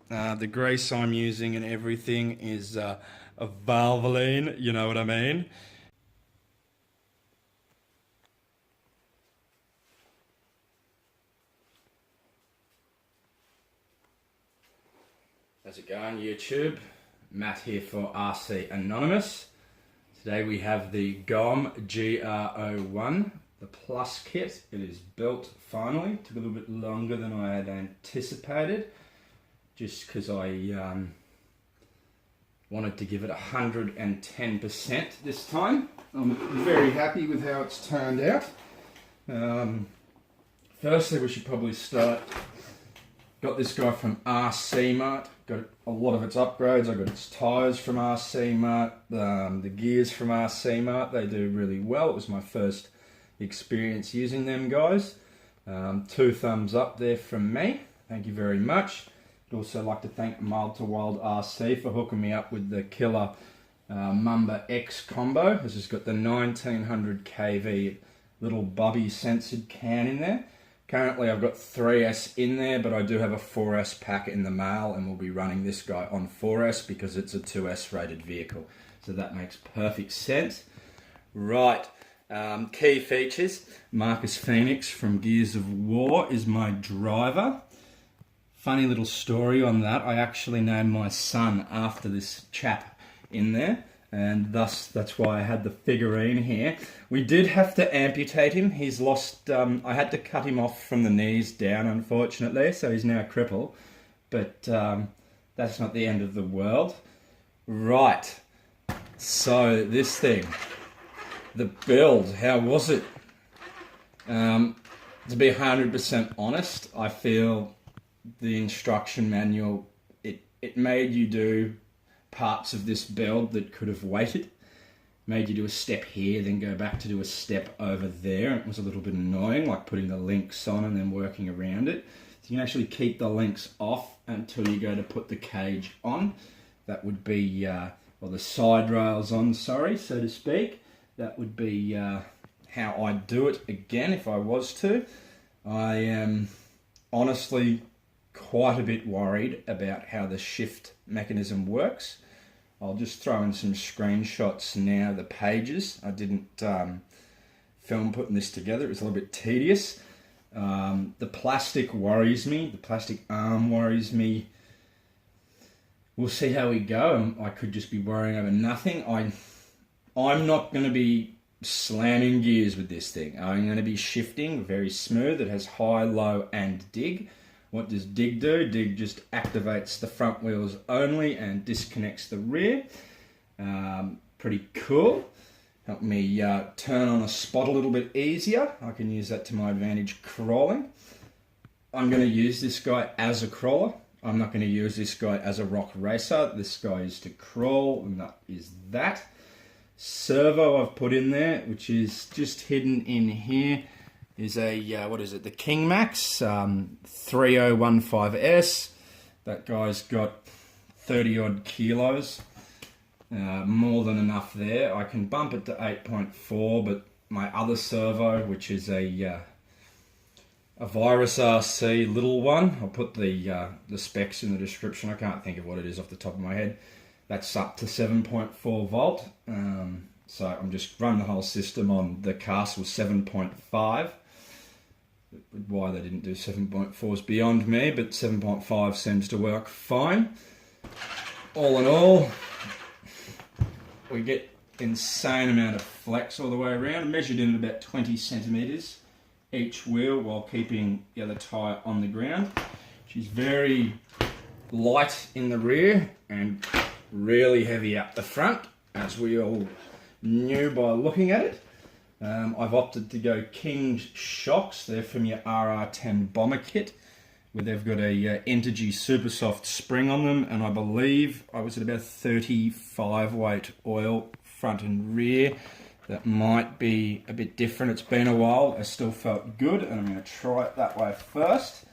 The grease I'm using and everything is a Valvoline, you know what I mean? How's it going, YouTube? Matt here for RC Anonymous. Today we have the Gom GR01, the Plus kit. It is built finally. Took a little bit longer than I had anticipated, just because I wanted to give it 110% this time. I'm very happy with how it's turned out. Firstly, we should probably start. Got this guy from RC Mart. Got a lot of its upgrades. I got its tyres from RC Mart, the gears from RC Mart. They do really well. It was my first experience using them, guys. 2 thumbs up there from me. Thank you very much. I'd also like to thank Mild to Wild RC for hooking me up with the killer Mamba X combo. This has got the 1900 kV little bubby censored can in there. Currently I've got 3S in there, but I do have a 4S pack in the mail, and we'll be running this guy on 4S because it's a 2S rated vehicle. So that makes perfect sense. Right, key features. Marcus Fenix from Gears of War is my driver. Funny little story on that. I actually named my son after this chap in there, and thus that's why I had the figurine here. We did have to amputate him. He's lost, I had to cut him off from the knees down, unfortunately, so he's now a cripple. But that's not the end of the world. Right, so this thing, the build, how was it? To be 100% honest, I feel the instruction manual, it made you do parts of this build that could have waited. Made you do a step here, then go back to do a step over there. It was a little bit annoying, like putting the links on and then working around it. So you can actually keep the links off until you go to put the cage on. That would be, well, the side rails on, sorry, so to speak. That would be how I'd do it again if I was to. I am honestly quite a bit worried about how the shift mechanism works. I'll just throw in some screenshots now, the pages. I didn't film putting this together, it was a little bit tedious. The plastic worries me, the plastic arm worries me. We'll see how we go. I could just be worrying over nothing. I'm not going to be slamming gears with this thing. I'm going to be shifting very smooth. It has high, low and dig. What does dig do? Dig just activates the front wheels only and disconnects the rear. Pretty cool. Help me turn on a spot a little bit easier. I can use that to my advantage crawling. I'm going to use this guy as a crawler. I'm not going to use this guy as a rock racer. This guy is to crawl, and that is that. Servo I've put in there, which is just hidden in here, is a, what is it, the Kingmax CL30152. That guy's got 30 odd kilos, more than enough there. I can bump it to 8.4, but my other servo, which is a Virus RC little one, I'll put the specs in the description. I can't think of what it is off the top of my head. That's up to 7.4 volt. So I'm just running the whole system on the Castle 7.5. Why they didn't do 7.4 is beyond me, but 7.5 seems to work fine. All in all, we get insane amount of flex all the way around. I measured in at about 20 centimeters each wheel while keeping the other tyre on the ground. She's very light in the rear and really heavy up the front, as we all knew by looking at it. I've opted to go King shocks. They're from your RR10 bomber kit, where they've got a Intergy super soft spring on them, and I believe I was at about 35 weight oil front and rear. That might be a bit different. It's been a while. I still felt good, and I'm going to try it that way first.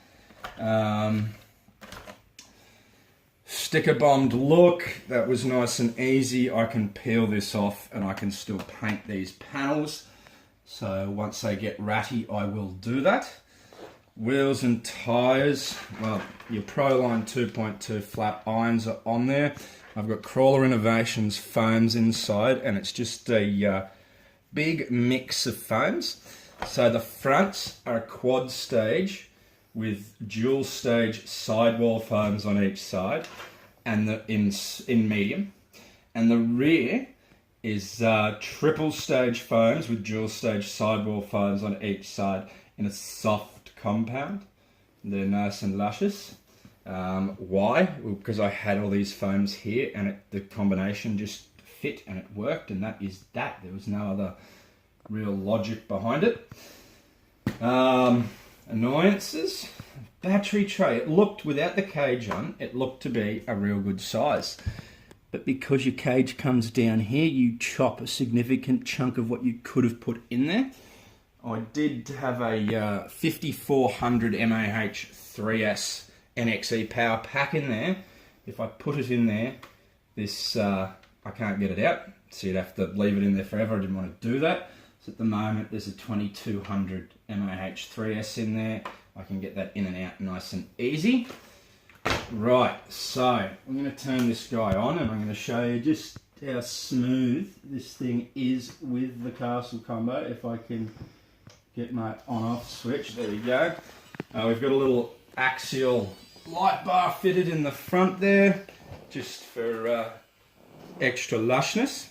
Sticker bombed look, that was nice and easy. I can peel this off and I can still paint these panels. So once they get ratty, I will do that. Wheels and tyres, well, your Proline 2.2 flat irons are on there. I've got Krawler Innovations foams inside, and it's just a big mix of foams. So the fronts are quad stage with dual stage sidewall foams on each side, and in medium. And the rear is triple stage foams with dual stage sidewall foams on each side in a soft compound. They're nice and luscious. Why? Well, because I had all these foams here, and the combination just fit and it worked, and that is that. There was no other real logic behind it. Annoyances. Battery tray. It looked, without the cage on, it looked to be a real good size. But because your cage comes down here, you chop a significant chunk of what you could have put in there. I did have a 5400 mAh 3S NXE power pack in there. If I put it in there, this I can't get it out, so you'd have to leave it in there forever. I didn't want to do that. So at the moment there's a 2200 mAh 3S in there. I can get that in and out nice and easy. Right, so I'm going to turn this guy on, and I'm going to show you just how smooth this thing is with the Castle combo. If I can get my on-off switch, there we go. We've got a little Axial light bar fitted in the front there, just for extra lushness.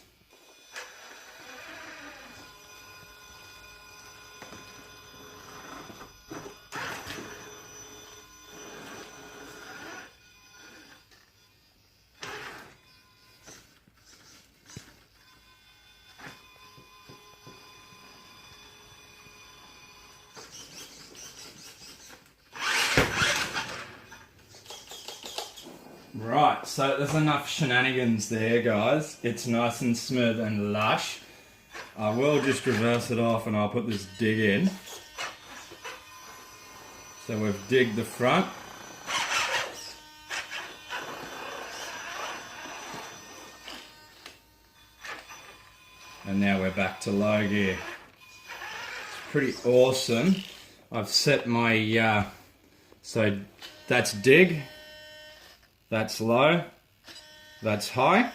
Right, so there's enough shenanigans there, guys. It's nice and smooth and lush. I will just reverse it off and I'll put this dig in. So we've digged the front. And now we're back to low gear. It's pretty awesome. I've set my, so that's dig. That's low, that's high.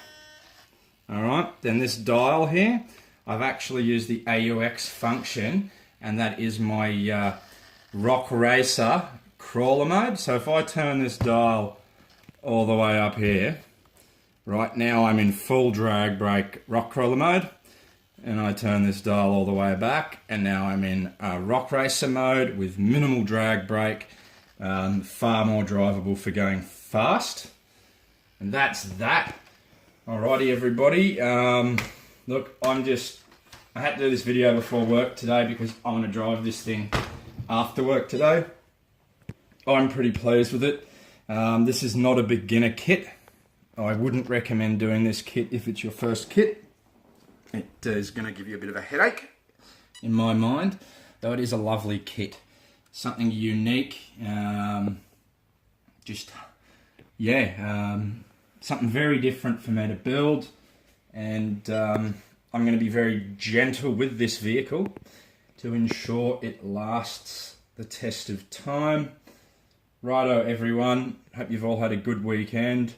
Alright, then this dial here, I've actually used the AUX function, and that is my Rock Racer crawler mode. So if I turn this dial all the way up here, right now I'm in full drag brake rock crawler mode, and I turn this dial all the way back, and now I'm in Rock Racer mode with minimal drag brake, far more drivable for going fast. And that's that. Alrighty everybody, look, I had to do this video before work today because I want to drive this thing after work today. I'm pretty pleased with it. This is not a beginner kit. I wouldn't recommend doing this kit if it's your first kit. It is going to give you a bit of a headache in my mind, though it is a lovely kit. Something unique, something very different for me to build, and I'm going to be very gentle with this vehicle to ensure it lasts the test of time. Righto everyone, hope you've all had a good weekend.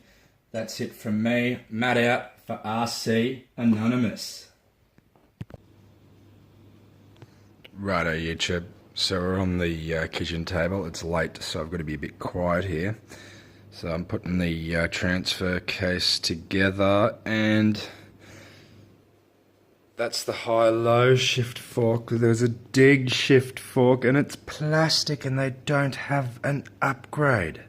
That's it from me. Matt out for RC Anonymous. Righto YouTube, so we're on the kitchen table. It's late, so I've got to be a bit quiet here. So I'm putting the transfer case together, and that's the high-low shift fork. There's a dig shift fork, and it's plastic, and they don't have an upgrade.